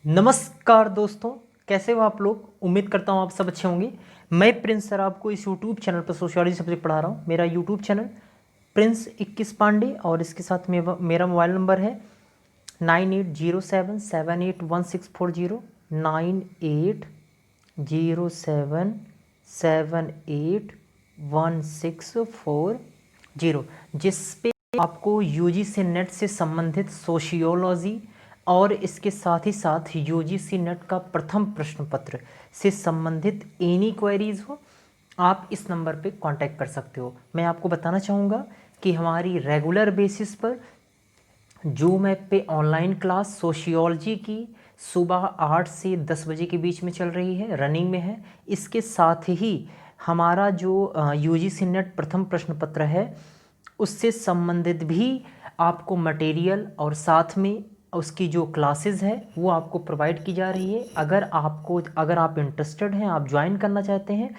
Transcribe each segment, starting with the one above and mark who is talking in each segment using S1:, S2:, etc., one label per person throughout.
S1: नमस्कार दोस्तों, कैसे हो आप लोग। उम्मीद करता हूँ आप सब अच्छे होंगे। मैं प्रिंस सर आपको इस यूट्यूब चैनल पर सोशियोलॉजी सब्जेक्ट पढ़ा रहा हूँ। मेरा यूट्यूब चैनल प्रिंस 21 पांडे और इसके साथ मेरा मोबाइल नंबर है 9807781640 9807781640, जिस पे आपको यूजीसी नेट से संबंधित सोशियोलॉजी और इसके साथ ही साथ यूजीसी नेट का प्रथम प्रश्न पत्र से संबंधित एनी क्वेरीज हो, आप इस नंबर पे कांटेक्ट कर सकते हो। मैं आपको बताना चाहूँगा कि हमारी रेगुलर बेसिस पर जूम ऐप पे ऑनलाइन क्लास सोशियोलॉजी की सुबह 8 से 10 बजे के बीच में चल रही है, रनिंग में है। इसके साथ ही हमारा जो यूजीसी नेट प्रथम प्रश्न पत्र है उससे संबंधित भी आपको मटेरियल और साथ में उसकी जो क्लासेस है वो आपको प्रोवाइड की जा रही है। अगर आप इंटरेस्टेड हैं, आप ज्वाइन करना चाहते हैं,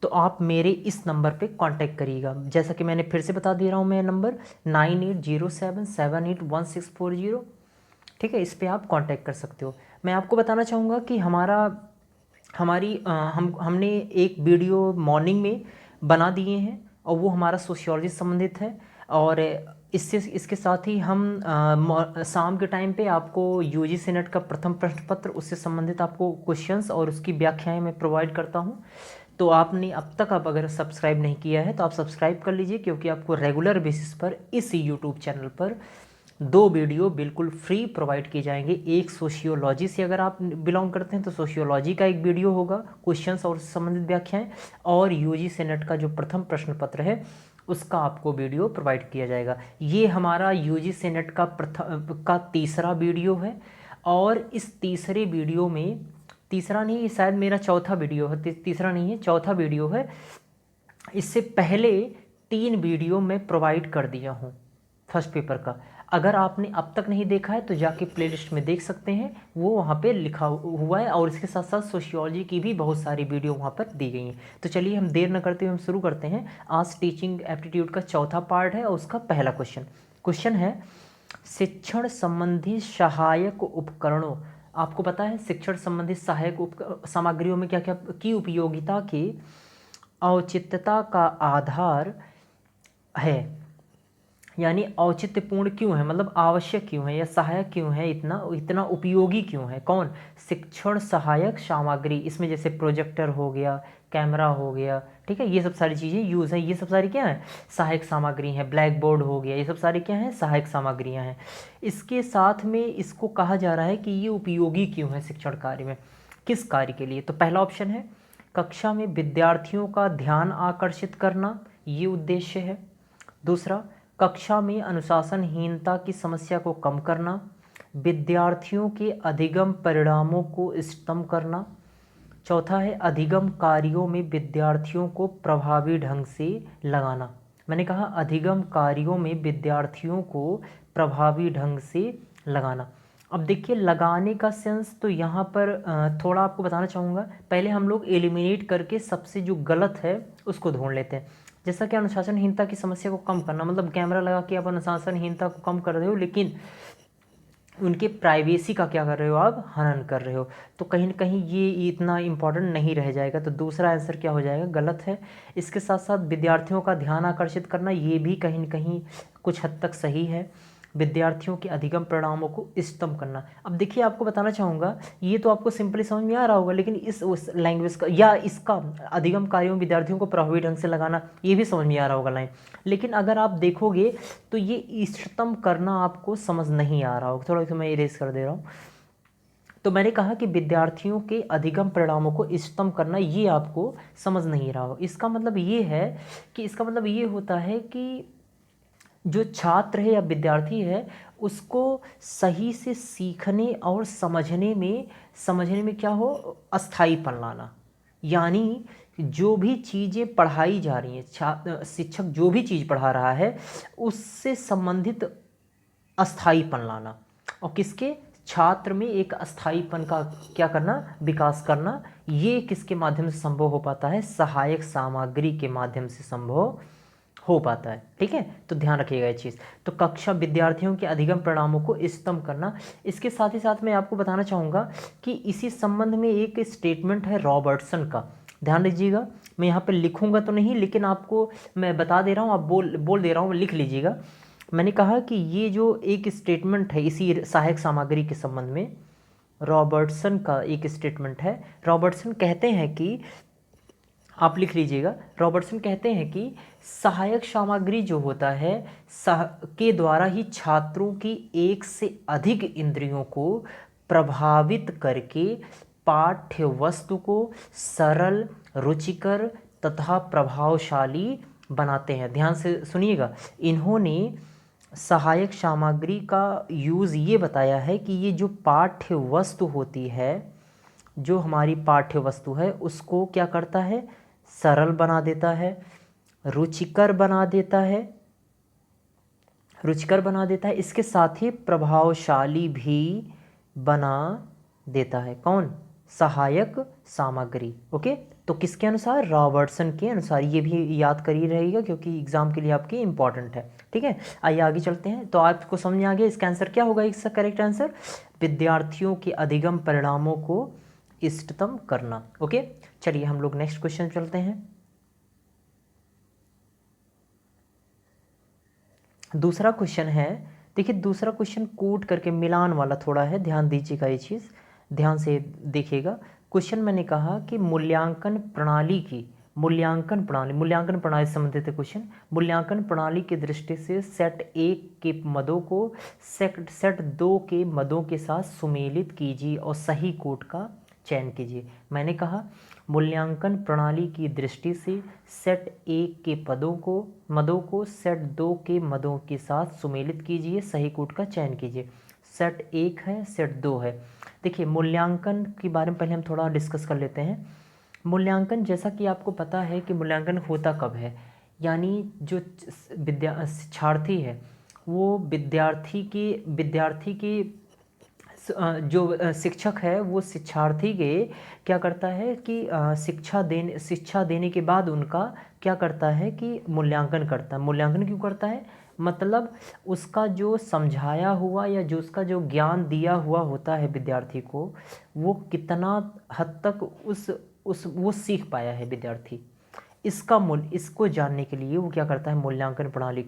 S1: तो आप मेरे इस नंबर पे कांटेक्ट करिएगा। जैसा कि मैंने फिर से बता दे रहा हूँ, मेरा नंबर 9807781640, ठीक है। इस पे आप कांटेक्ट कर सकते हो। मैं आपको बताना चाहूँगा कि हमने एक वीडियो मॉर्निंग में बना दिए हैं और वो हमारा सोशियोलॉजी से संबंधित है। और इसके साथ ही हम शाम के टाइम पे आपको यूजीसी नेट का प्रथम प्रश्न पत्र, उससे संबंधित आपको क्वेश्चंस और उसकी व्याख्याएं मैं प्रोवाइड करता हूं। तो आपने अब तक आप अगर सब्सक्राइब नहीं किया है तो आप सब्सक्राइब कर लीजिए, क्योंकि आपको रेगुलर बेसिस पर इस यूट्यूब चैनल पर 2 वीडियो बिल्कुल फ्री प्रोवाइड किए जाएंगे। एक सोशियोलॉजी से अगर आप बिलोंग करते हैं तो सोशियोलॉजी का एक वीडियो होगा, क्वेश्चंस और संबंधित व्याख्याएं, और यूजीसी नेट का जो प्रथम प्रश्न पत्र है उसका आपको वीडियो प्रोवाइड किया जाएगा। ये हमारा यूजीसी नेट का तीसरा वीडियो है। और इस तीसरे वीडियो में, तीसरा नहीं, ये शायद मेरा चौथा वीडियो है, तीसरा नहीं है, चौथा वीडियो है। इससे पहले 3 वीडियो मैं प्रोवाइड कर दिया हूँ फर्स्ट पेपर का। अगर आपने अब तक नहीं देखा है तो जाके प्लेलिस्ट में देख सकते हैं, वो वहाँ पे लिखा हुआ है। और इसके साथ साथ सोशियोलॉजी की भी बहुत सारी वीडियो वहाँ पर दी गई हैं। तो चलिए हम देर न करते हुए हम शुरू करते हैं। आज टीचिंग एप्टीट्यूड का चौथा पार्ट है और उसका पहला क्वेश्चन है शिक्षण संबंधी सहायक उपकरणों। आपको पता है शिक्षण संबंधी सहायक सामग्रियों में क्या क्या की उपयोगिता के औचित्यता का आधार है, यानी औचित्यपूर्ण क्यों है, मतलब आवश्यक क्यों है या सहायक क्यों है, इतना इतना उपयोगी क्यों है। कौन? शिक्षण सहायक सामग्री। इसमें जैसे प्रोजेक्टर हो गया, कैमरा हो गया, ठीक है, ये सब सारी चीज़ें यूज़ है। ये सब सारी क्या है? सहायक सामग्री हैं। ब्लैक बोर्ड हो गया, ये सब सारी क्या है? सहायक सामग्रियाँ हैं। इसके साथ में इसको कहा जा रहा है कि ये उपयोगी क्यों है शिक्षण कार्य में, किस कार्य के लिए। तो पहला ऑप्शन है कक्षा में विद्यार्थियों का ध्यान आकर्षित करना, ये उद्देश्य है। दूसरा, कक्षा में अनुशासनहीनता की समस्या को कम करना, विद्यार्थियों के अधिगम परिणामों को इष्टतम करना। चौथा है अधिगम कार्यों में विद्यार्थियों को प्रभावी ढंग से लगाना। मैंने कहा अधिगम कार्यों में विद्यार्थियों को प्रभावी ढंग से लगाना। अब देखिए लगाने का सेंस तो यहाँ पर थोड़ा आपको बताना चाहूँगा। पहले हम लोग एलिमिनेट करके सबसे जो गलत है उसको ढूंढ लेते हैं। जैसा कि अनुशासनहीनता की समस्या को कम करना, मतलब कैमरा लगा के आप अनुशासनहीनता को कम कर रहे हो, लेकिन उनके प्राइवेसी का क्या कर रहे हो, आप हनन कर रहे हो। तो कहीं ना कहीं ये इतना इम्पोर्टेंट नहीं रह जाएगा। तो दूसरा आंसर क्या हो जाएगा? गलत है। इसके साथ साथ विद्यार्थियों का ध्यान आकर्षित करना, ये भी कहीं ना कहीं कुछ हद तक सही है। विद्यार्थियों के अधिगम परिणामों को इष्टतम करना, अब देखिए आपको बताना चाहूँगा, ये तो आपको सिंपली समझ में आ रहा होगा, लेकिन इस उस लैंग्वेज का या इसका अधिगम कार्यों में विद्यार्थियों को प्रभावी ढंग से लगाना, ये भी समझ में आ रहा होगा लाइन। लेकिन अगर आप देखोगे तो ये इष्टतम करना आपको समझ नहीं आ रहा होगा। थोड़ा सा मैं इरेज कर दे रहा हूँ। तो मैंने कहा कि विद्यार्थियों के अधिगम परिणामों को इष्टतम करना, ये आपको समझ नहीं रहा हो। इसका मतलब ये है कि इसका मतलब ये होता है कि जो छात्र है या विद्यार्थी है उसको सही से सीखने और समझने में क्या हो, अस्थाईपन लाना। यानी जो भी चीज़ें पढ़ाई जा रही हैं, शिक्षक जो भी चीज़ पढ़ा रहा है उससे संबंधित अस्थाईपन लाना। और किसके? छात्र में एक अस्थाईपन का क्या करना, विकास करना। ये किसके माध्यम से संभव हो पाता है? सहायक सामग्री के माध्यम से संभव हो पाता है। ठीक है, तो ध्यान रखिएगा ये चीज़। तो कक्षा विद्यार्थियों के अधिगम परिणामों को इष्टतम करना। इसके साथ ही साथ मैं आपको बताना चाहूँगा कि इसी संबंध में एक स्टेटमेंट है रॉबर्टसन का, ध्यान दीजिएगा। मैं यहाँ पे लिखूँगा तो नहीं, लेकिन आपको मैं बता दे रहा हूँ, आप बोल दे रहा हूँ, लिख लीजिएगा। मैंने कहा कि ये जो एक स्टेटमेंट है इसी सहायक सामग्री के संबंध में, रॉबर्टसन का एक स्टेटमेंट है। रॉबर्टसन कहते हैं कि, आप लिख लीजिएगा, रॉबर्टसन कहते हैं कि सहायक सामग्री जो होता है के द्वारा ही छात्रों की एक से अधिक इंद्रियों को प्रभावित करके पाठ्य वस्तु को सरल, रुचिकर तथा प्रभावशाली बनाते हैं। ध्यान से सुनिएगा, इन्होंने सहायक सामग्री का यूज़ ये बताया है कि ये जो पाठ्य वस्तु होती है, जो हमारी पाठ्य वस्तु है, उसको क्या करता है, सरल बना देता है, रुचिकर बना देता है, इसके साथ ही प्रभावशाली भी बना देता है। कौन? सहायक सामग्री। ओके, तो किसके अनुसार? रॉबर्टसन के अनुसार। ये भी याद कर ही रहेगा क्योंकि एग्जाम के लिए आपके इंपॉर्टेंट है। ठीक है, आइए आगे चलते हैं। तो आपको समझ में आ गया इसका आंसर क्या होगा, इसका करेक्ट आंसर विद्यार्थियों के अधिगम परिणामों को इष्टतम करना। ओके, चलिए हम लोग नेक्स्ट क्वेश्चन चलते हैं। दूसरा क्वेश्चन है, देखिए दूसरा क्वेश्चन कोट करके मिलान वाला थोड़ा है, ध्यान दीजिएगा, ये चीज़ ध्यान से देखिएगा। क्वेश्चन मैंने कहा कि मूल्यांकन प्रणाली से संबंधित है क्वेश्चन। मूल्यांकन प्रणाली की दृष्टि से सेट 1 के मदों को सेट 2 के मदों के साथ सुमेलित कीजिए और सही कोट का चयन कीजिए। मैंने कहा मूल्यांकन प्रणाली की दृष्टि से सेट 1 के मदों को सेट 2 के मदों के साथ सुमेलित कीजिए, सही कोट का चयन कीजिए। सेट 1 है, सेट 2 है। देखिए मूल्यांकन के बारे में पहले हम थोड़ा डिस्कस कर लेते हैं। मूल्यांकन, जैसा कि आपको पता है कि मूल्यांकन होता कब है, यानी जो शिक्षार्थी है वो विद्यार्थी के जो शिक्षक है वो शिक्षार्थी के क्या करता है कि शिक्षा देने के बाद उनका क्या करता है कि मूल्यांकन करता है। मूल्यांकन क्यों करता है? मतलब उसका जो समझाया हुआ या जो उसका जो ज्ञान दिया हुआ होता है विद्यार्थी को, वो कितना हद तक वो सीख पाया है विद्यार्थी। इसको जानने के लिए वो क्या करता है, मूल्यांकन प्रणाली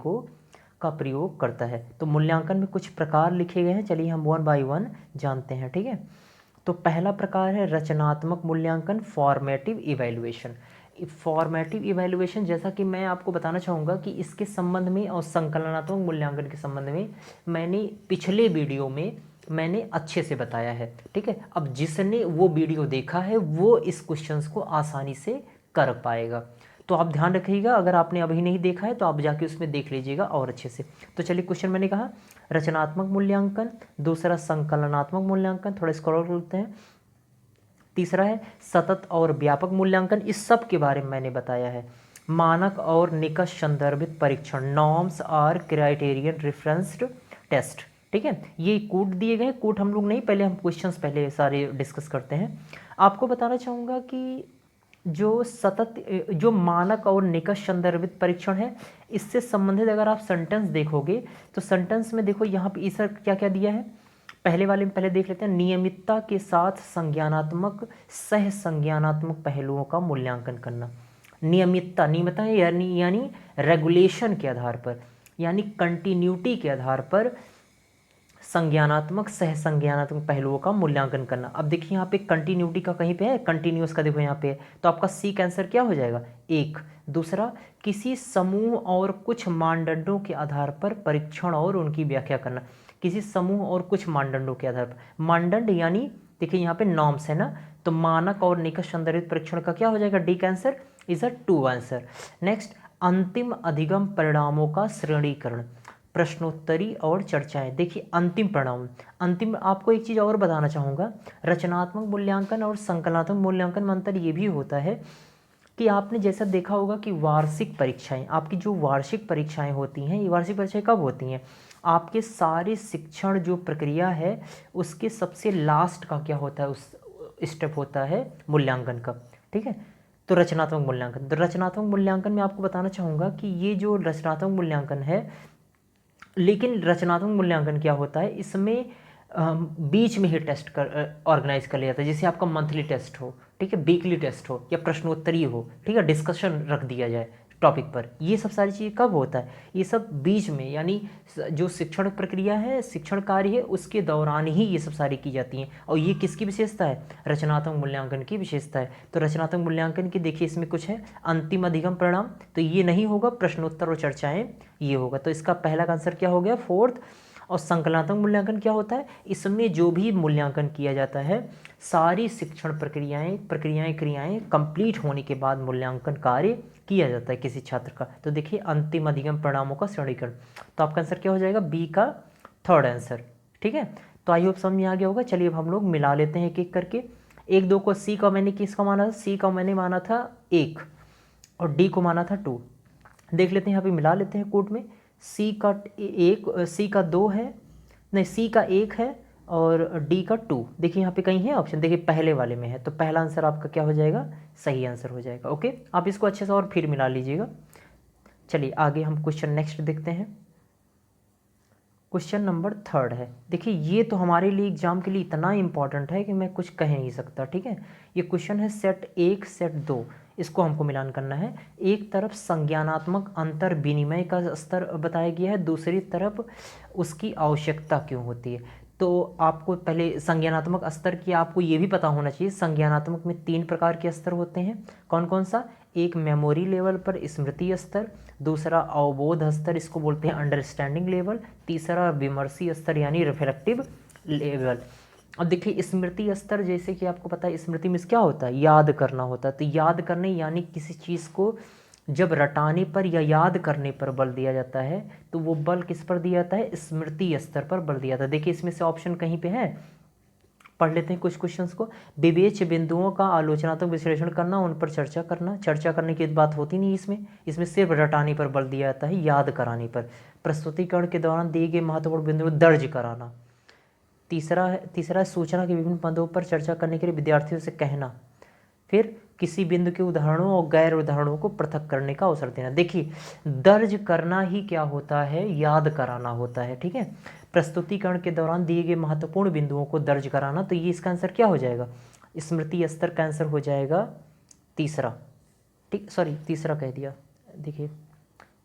S1: का प्रयोग करता है। तो मूल्यांकन में कुछ प्रकार लिखे गए हैं, चलिए हम 1 बाय 1 जानते हैं। ठीक है, तो पहला प्रकार है रचनात्मक मूल्यांकन, फॉर्मेटिव इवैल्यूएशन। फॉर्मेटिव इवैल्यूएशन, जैसा कि मैं आपको बताना चाहूँगा कि इसके संबंध में और संकलनात्मक मूल्यांकन के संबंध में मैंने पिछले वीडियो में अच्छे से बताया है। ठीक है, अब जिसने वो वीडियो देखा है वो इस क्वेश्चंस को आसानी से कर पाएगा। तो आप ध्यान रखिएगा, अगर आपने अभी नहीं देखा है तो आप जाके उसमें देख लीजिएगा और अच्छे से। तो चलिए क्वेश्चन मैंने कहा रचनात्मक मूल्यांकन, दूसरा संकलनात्मक मूल्यांकन, थोड़ा स्क्रॉल करते हैं। तीसरा है सतत और व्यापक मूल्यांकन, इस सब के बारे में मैंने बताया है। मानक और निकष संदर्भित परीक्षण, नॉर्म्स और क्राइटेरियन रेफरेंस्ड टेस्ट। ठीक है, ये कोड दिए गए, कोड हम लोग नहीं, पहले हम क्वेश्चंस पहले सारे डिस्कस करते हैं। आपको बताना चाहूँगा कि जो मानक और निकष संदर्भित परीक्षण है, इससे संबंधित अगर आप सेंटेंस देखोगे तो सेंटेंस में देखो यहाँ पे इस क्या क्या दिया है। पहले वाले में पहले देख लेते हैं, नियमितता के साथ संज्ञानात्मक सह संज्ञानात्मक पहलुओं का मूल्यांकन करना। नियमितता यानी रेगुलेशन के आधार पर, यानी कंटिन्यूटी के आधार पर संज्ञानात्मक सह संज्ञानात्मक पहलुओं का मूल्यांकन करना। अब देखिए यहाँ पे कंटिन्यूटी का कहीं पे है, कंटिन्यूस का देखो यहाँ पे है, तो आपका सी का आंसर क्या हो जाएगा, 1। दूसरा, किसी समूह और कुछ मानदंडों के आधार पर परीक्षण और उनकी व्याख्या करना। किसी समूह और कुछ मानदंडों के आधार पर, मानदंड यानी देखिए यहाँ पे नॉर्म्स है ना, तो मानक और निकष संदर्भित परीक्षण का क्या हो जाएगा, डी का answer is a 2 answer. Next, अंतिम अधिगम परिणामों का श्रेणीकरण, प्रश्नोत्तरी और चर्चाएं। देखिए अंतिम आपको एक चीज़ और बताना चाहूँगा, रचनात्मक मूल्यांकन और संकलनात्मक मूल्यांकन में अंतर ये भी होता है कि आपने जैसा देखा होगा कि वार्षिक परीक्षाएं, आपकी जो वार्षिक परीक्षाएं होती हैं, ये वार्षिक परीक्षाएं कब होती हैं, आपके सारे शिक्षण जो प्रक्रिया है उसके सबसे लास्ट का क्या होता है, उस स्टेप होता है मूल्यांकन का। ठीक है, तो रचनात्मक मूल्यांकन, तो रचनात्मक मूल्यांकन में आपको बताना चाहूँगा कि ये जो रचनात्मक मूल्यांकन है, लेकिन रचनात्मक मूल्यांकन क्या होता है, इसमें बीच में ही टेस्ट कर ऑर्गेनाइज कर लिया जाता है। जैसे आपका मंथली टेस्ट हो, ठीक है, वीकली टेस्ट हो या प्रश्नोत्तरी हो, ठीक है, डिस्कशन रख दिया जाए टॉपिक पर। ये सब सारी चीज़ कब होता है, ये सब बीच में, यानी जो शिक्षण प्रक्रिया है, शिक्षण कार्य है, उसके दौरान ही ये सब सारी की जाती हैं। और ये किसकी विशेषता है, रचनात्मक मूल्यांकन की विशेषता है। तो रचनात्मक मूल्यांकन की देखिए इसमें कुछ है, अंतिम अधिगम परिणाम, तो ये नहीं होगा, प्रश्नोत्तर और चर्चाएं ये होगा। तो इसका पहला आंसर क्या हो गया, फोर्थ। और संकलनात्मक मूल्यांकन क्या होता है, इसमें जो भी मूल्यांकन किया जाता है, सारी शिक्षण प्रक्रियाएं क्रियाएं कंप्लीट होने के बाद मूल्यांकन कार्य किया जाता है किसी छात्र का। तो देखिए अंतिम अधिगम परिणामों का श्रेणीकरण, तो आपका आंसर क्या हो जाएगा, बी का थर्ड आंसर। ठीक है, तो आई होप समझ में आ गया होगा। चलिए अब हम लोग मिला लेते हैं एक एक करके। 1 2 को सी का मैंने किसका माना था, सी का मैंने माना था 1 और डी को माना था 2। देख लेते हैं, यहाँ पे मिला लेते हैं कोड में। सी का 1, सी का 2 है, नहीं सी का 1 है और डी का 2। देखिए यहाँ पे कहीं है ऑप्शन, देखिए पहले वाले में है, तो पहला आंसर आपका क्या हो जाएगा, सही आंसर हो जाएगा। ओके, आप इसको अच्छे से और फिर मिला लीजिएगा। चलिए आगे हम क्वेश्चन नेक्स्ट देखते हैं। क्वेश्चन नंबर 3 है। देखिए ये तो हमारे लिए एग्जाम के लिए इतना इंपॉर्टेंट है कि मैं कुछ कह नहीं सकता। ठीक है, ये क्वेश्चन है सेट 1 सेट 2, इसको हमको मिलान करना है। एक तरफ संज्ञानात्मक अंतर विनिमय का स्तर बताया गया है, दूसरी तरफ उसकी आवश्यकता क्यों होती है। तो आपको पहले संज्ञानात्मक स्तर की आपको ये भी पता होना चाहिए, संज्ञानात्मक में 3 प्रकार के स्तर होते हैं। कौन कौन सा, एक मेमोरी लेवल पर स्मृति स्तर, दूसरा अवबोध स्तर, इसको बोलते हैं अंडरस्टैंडिंग लेवल, तीसरा विमर्शी स्तर यानी रिफ्लेक्टिव लेवल। अब देखिए स्मृति स्तर, जैसे कि आपको पता है स्मृति में क्या होता है, याद करना होता है। तो याद करने यानी किसी चीज़ को जब रटाने पर या याद करने पर बल दिया जाता है, तो वो बल किस पर दिया जाता है, स्मृति स्तर पर बल दिया जाता है। देखिए इसमें से ऑप्शन कहीं पे है, पढ़ लेते हैं कुछ क्वेश्चंस को। विवेच्य बिंदुओं का आलोचनात्मक विश्लेषण करना, उन पर चर्चा करना, चर्चा करने की बात होती नहीं इसमें सिर्फ रटाने पर बल दिया जाता है, याद कराने पर। प्रस्तुतिकरण के दौरान दिए गए महत्वपूर्ण बिंदुओं को दर्ज कराना। तीसरा है सूचना के विभिन्न पदों पर चर्चा करने के लिए विद्यार्थियों से कहना। फिर किसी बिंदु के उदाहरणों और गैर उदाहरणों को पृथक करने का अवसर देना। देखिए दर्ज करना ही क्या होता है, याद कराना होता है। ठीक है, प्रस्तुतिकरण के दौरान दिए गए महत्वपूर्ण बिंदुओं को दर्ज कराना, तो ये इसका आंसर क्या हो जाएगा, स्मृति स्तर का आंसर हो जाएगा तीसरा। ठीक, सॉरी तीसरा कह दिया, देखिए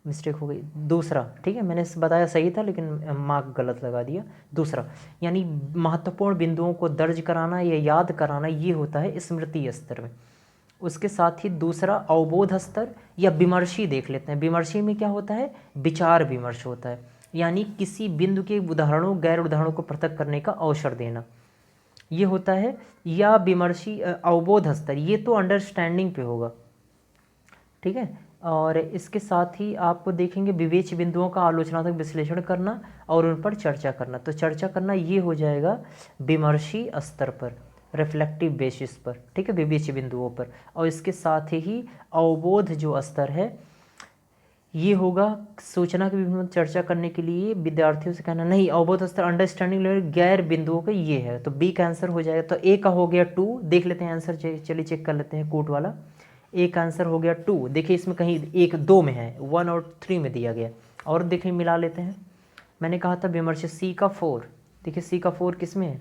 S1: मिस्टेक हो गई, दूसरा। ठीक है, मैंने बताया सही था लेकिन मार्क गलत लगा दिया, दूसरा। यानी महत्वपूर्ण बिंदुओं को दर्ज कराना या याद कराना, ये होता है स्मृति स्तर में। उसके साथ ही दूसरा अवबोध स्तर या विमर्शी देख लेते हैं। विमर्शी में क्या होता है, विचार विमर्श होता है, यानी किसी बिंदु के उदाहरणों गैर उदाहरणों को पृथक करने का अवसर देना, ये होता है। या विमर्शी अवबोध स्तर, ये तो अंडरस्टैंडिंग पे होगा। ठीक है, और इसके साथ ही आपको देखेंगे विवेच्य बिंदुओं का आलोचनात्मक विश्लेषण करना और उन पर चर्चा करना। तो चर्चा करना ये हो जाएगा विमर्शी स्तर पर, रिफ्लेक्टिव बेसिस पर। ठीक है, विवेच्य बिंदुओं पर। और इसके साथ ही अवबोध जो स्तर है ये होगा सूचना के विभिन्न चर्चा करने के लिए विद्यार्थियों से कहना। नहीं, अवबोध स्तर अंडरस्टैंडिंग लेवल गैर बिंदुओं का ये है, तो बी का आंसर हो जाएगा। तो ए का हो गया 2, देख लेते हैं आंसर, चलिए चेक कर लेते हैं कोट वाला। एक आंसर हो गया 2, देखिए इसमें कहीं 1 2 में है, 1 और 3 में दिया गया। और देखिए मिला लेते हैं, मैंने कहा था विमर्श सी का 4, देखिए सी का 4 किस में है,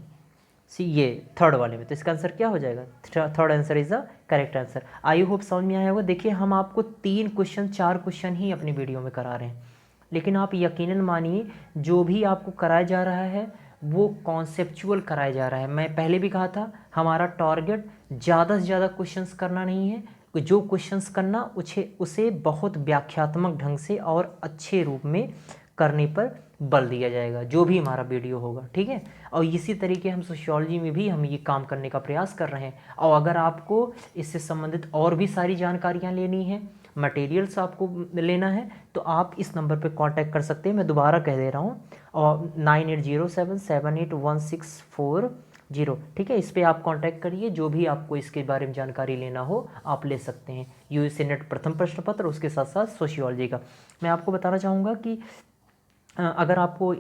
S1: सी ये थर्ड वाले में। तो इसका आंसर क्या हो जाएगा, third answer is the correct answer. I hope समझ में आया होगा। देखिए हम आपको 3 क्वेश्चन 4 क्वेश्चन ही अपनी वीडियो में करा रहे हैं, लेकिन आप यकीनन मानिए जो भी आपको कराया जा रहा है वो कॉन्सेप्चुअल कराया जा रहा है। मैं पहले भी कहा था हमारा टारगेट ज़्यादा से ज़्यादा क्वेश्चंस करना नहीं है, जो क्वेश्चंस करना उसे बहुत व्याख्यात्मक ढंग से और अच्छे रूप में करने पर बल दिया जाएगा जो भी हमारा वीडियो होगा। ठीक है, और इसी तरीके हम सोशियोलॉजी में भी हम ये काम करने का प्रयास कर रहे हैं। और अगर आपको इससे संबंधित और भी सारी जानकारियाँ लेनी है, मटेरियल्स आपको लेना है, तो आप इस नंबर पे कांटेक्ट कर सकते हैं। मैं दोबारा कह दे रहा हूँ, और 9807781640। ठीक है, इस पर आप कांटेक्ट करिए, जो भी आपको इसके बारे में जानकारी लेना हो आप ले सकते हैं। यूजीसी नेट प्रथम प्रश्न पत्र, उसके साथ साथ सोशियोलॉजी का। मैं आपको बताना चाहूँगा कि अगर आपको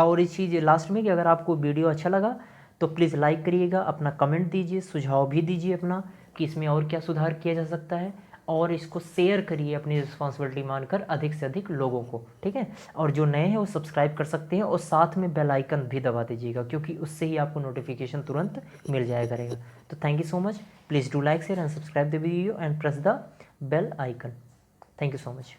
S1: और इस चीज़ लास्ट में कि अगर आपको वीडियो अच्छा लगा तो प्लीज़ लाइक करिएगा, अपना कमेंट दीजिए, सुझाव भी दीजिए अपना। कि इसमें और क्या सुधार किया जा सकता है, और इसको शेयर करिए अपनी रिस्पॉन्सिबिलिटी मानकर अधिक से अधिक लोगों को, ठीक है। और जो नए हैं वो सब्सक्राइब कर सकते हैं, और साथ में बेल आइकन भी दबा दीजिएगा, क्योंकि उससे ही आपको नोटिफिकेशन तुरंत मिल जाया करेगा। तो thank you so much, please do like share and subscribe the video and press the bell icon. Thank you so much.